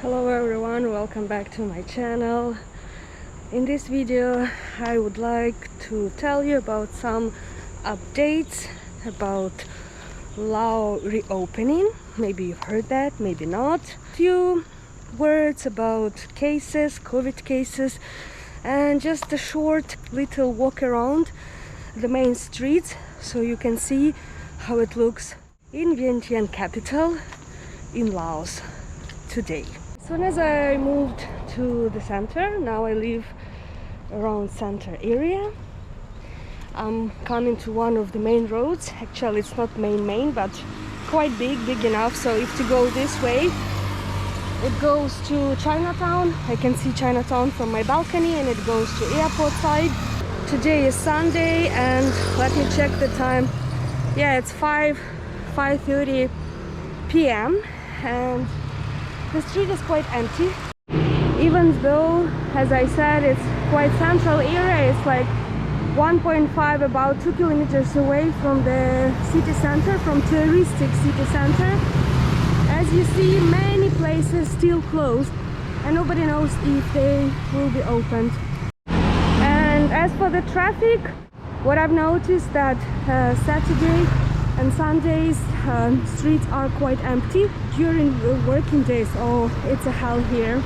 Hello everyone, welcome back to my channel. In this video I would like to tell you about some updates about Laos reopening. Maybe you've heard that, maybe not. Few words about cases, COVID cases, and just a short little walk around the main streets so you can see how it looks in Vientiane capital in Laos today. As soon as I moved to the center, now I live around center area. I'm coming to one of the main roads. Actually it's not main, but quite big enough, so if to go this way it goes to Chinatown. I can see Chinatown from my balcony, and it goes to airport side. Today is Sunday, and let me check the time. Yeah, it's 5:30 p.m. and the street is quite empty, even though, as I said, it's quite central area. It's like 1.5, about 2 kilometers away from the city center, from touristic city center. As you see, many places still closed and nobody knows if they will be opened. And as for the traffic, what I've noticed that Saturday and Sundays streets are quite empty. During the working days, oh, it's a hell here.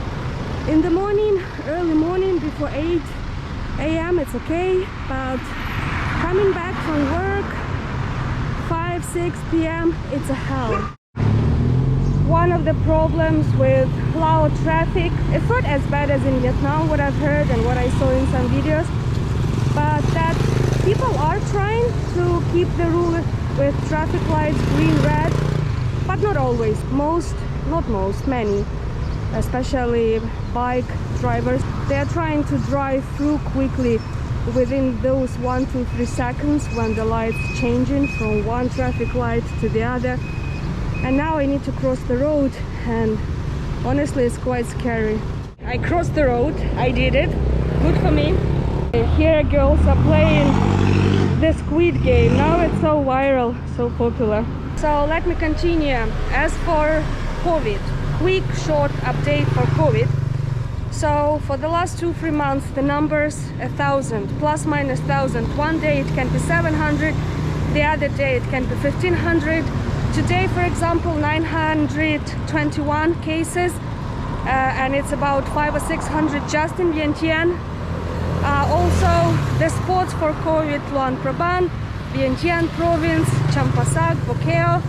In the morning, early morning, before 8 a.m. it's okay, but coming back from work 5-6 p.m. it's a hell. One of the problems with Laos traffic, it's not as bad as in Vietnam, what I've heard and what I saw in some videos, but that people are trying to keep the rule with traffic lights green, red, but not always. Many, especially bike drivers, they are trying to drive through quickly within those 1-3 seconds when the light's changing from one traffic light to the other. And now I need to cross the road, and honestly it's quite scary. I crossed the road, I did it, good for me. Here girls are playing the Squid Game. Now it's so viral, so popular. So let me continue. As for COVID, quick short update for COVID. So for the last 2-3 months the numbers 1,000 plus minus 1,000. One day it can be 700, the other day it can be 1,500. Today, for example, 921 cases, and it's about 500 or 600 just in Vientiane. Also, the spots for COVID: Luang Prabang, Vientiane province, Champasak, Bokeo,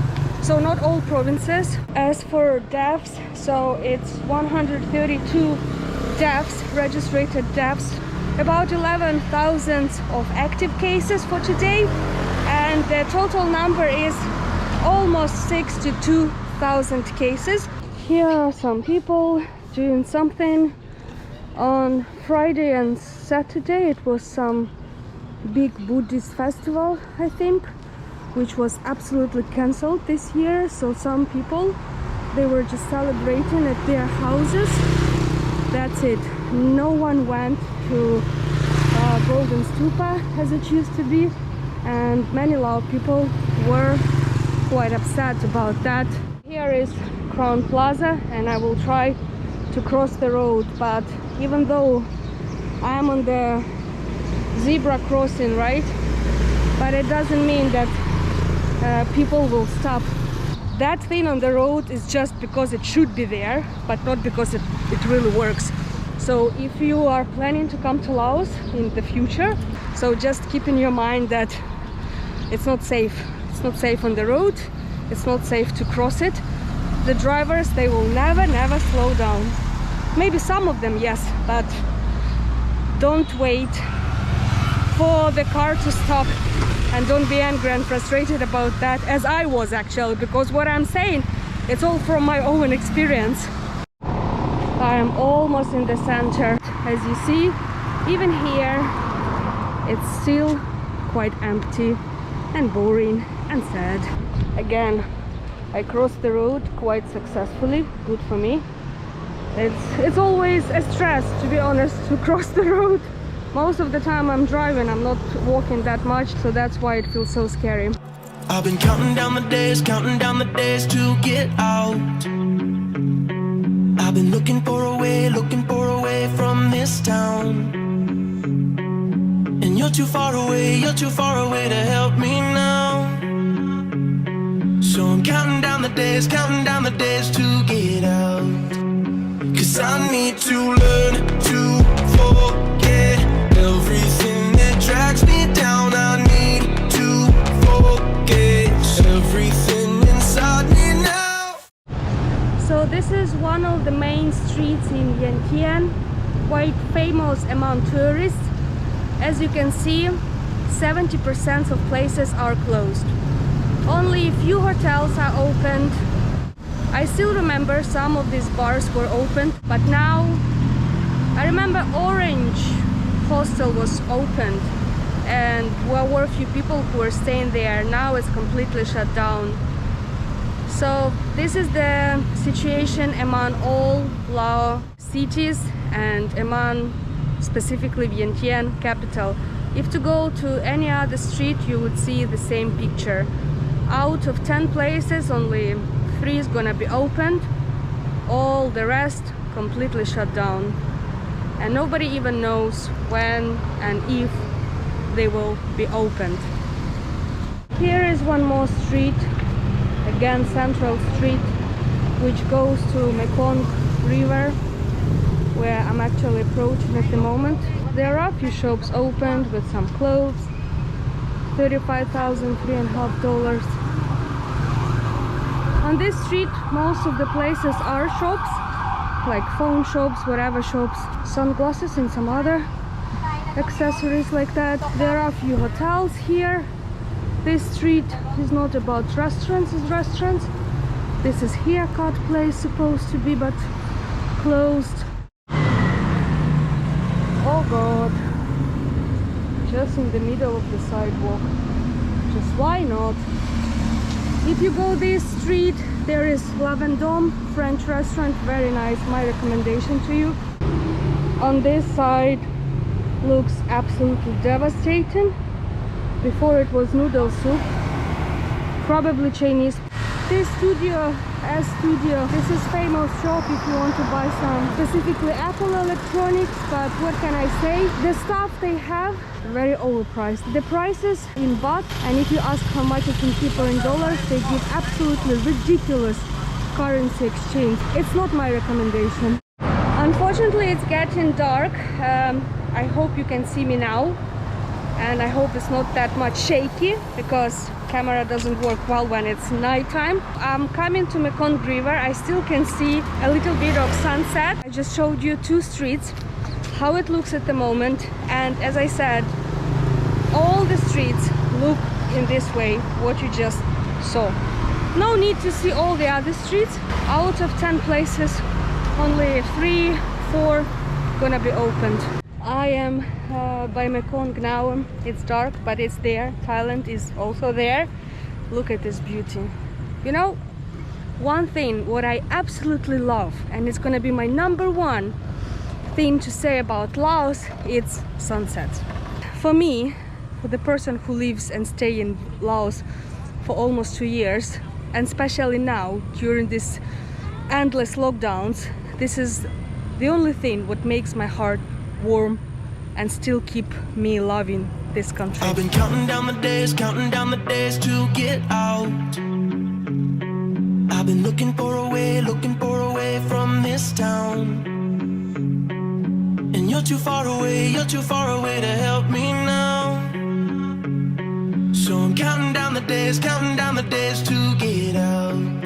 so not all provinces. As for deaths, so it's 132 deaths, registered deaths, about 11,000 of active cases for today, and the total number is almost 62,000 cases. Here are some people doing something. On Friday and Saturday it was some big Buddhist festival, I think, which was absolutely cancelled this year. So some people, they were just celebrating at their houses. That's it. No one went to Golden Stupa as it used to be, and many Lao people were quite upset about that. Here is Crown Plaza, and I will try to cross the road, but even though I am on the zebra crossing, right, but it doesn't mean that people will stop. That thing on the road is just because it should be there, but not because it really works. So if you are planning to come to Laos in the future, so just keep in your mind that it's not safe. It's not safe on the road, it's not safe to cross it. The drivers, they will never slow down. Maybe some of them, yes, but don't wait for the car to stop, and don't be angry and frustrated about that, as I was actually, because what I'm saying, it's all from my own experience. I am almost in the center. As you see, even here, it's still quite empty and boring and sad. Again, I crossed the road quite successfully, good for me. It's always a stress, to be honest, to cross the road. Most of the time I'm driving, I'm not walking that much, so that's why it feels so scary. I've been counting down the days to get out. I've been looking for a way from this town. And you're too far away to help me now. So I'm counting down the days to get out. 'Cause I need to learn to forget everything that drags me down. I need to forget everything inside me now. So this is one of the main streets in Vientiane, quite famous among tourists. As you can see, 70% of places are closed. Only a few hotels are opened. I still remember some of these bars were open, but now I remember Orange Hostel was opened and there were a few people who were staying there. Now it's completely shut down. So this is the situation among all Laos cities and among specifically Vientiane capital. If to go to any other street, you would see the same picture. Out of 10 places, only 3 is gonna be opened. All the rest completely shut down. And nobody even knows when and if they will be opened. Here is one more street, again Central Street, which goes to Mekong River, where I'm actually approaching at the moment. There are a few shops opened with some clothes, $35,000, $3.5. On this street, most of the places are shops, like phone shops, whatever shops, sunglasses and some other accessories like that. There are a few hotels here. This street is not about restaurants, it's restaurants. This is haircut place supposed to be, but closed. Oh God, just in the middle of the sidewalk. Just why not? If you go this street, there is Lavendome French restaurant, very nice, my recommendation to you. On this side looks absolutely devastating. Before it was noodle soup, probably Chinese. This studio, this is famous shop if you want to buy some specifically Apple electronics, but what can I say? The stuff they have, very overpriced. The prices in baht, and if you ask how much it in cheaper in dollars, they give absolutely ridiculous currency exchange. It's not my recommendation. Unfortunately, it's getting dark. I hope you can see me now. And I hope it's not that much shaky, because camera doesn't work well when it's nighttime. I'm coming to Mekong River. I still can see a little bit of sunset. I just showed you 2 streets, how it looks at the moment. And as I said, all the streets look in this way, what you just saw. No need to see all the other streets. Out of 10 places, only 3, 4 gonna be opened. I am by Mekong now. It's dark, but it's there. Thailand is also there. Look at this beauty. You know, one thing what I absolutely love, and it's gonna be my #1 thing to say about Laos, it's sunsets. For me, for the person who lives and stay in Laos for almost 2 years, and especially now during this endless lockdowns, this is the only thing what makes my heart warm and still keep me loving this country. I've been counting down the days to get out. I've been looking for a way from this town. And you're too far away to help me now. So I'm counting down the days to get out.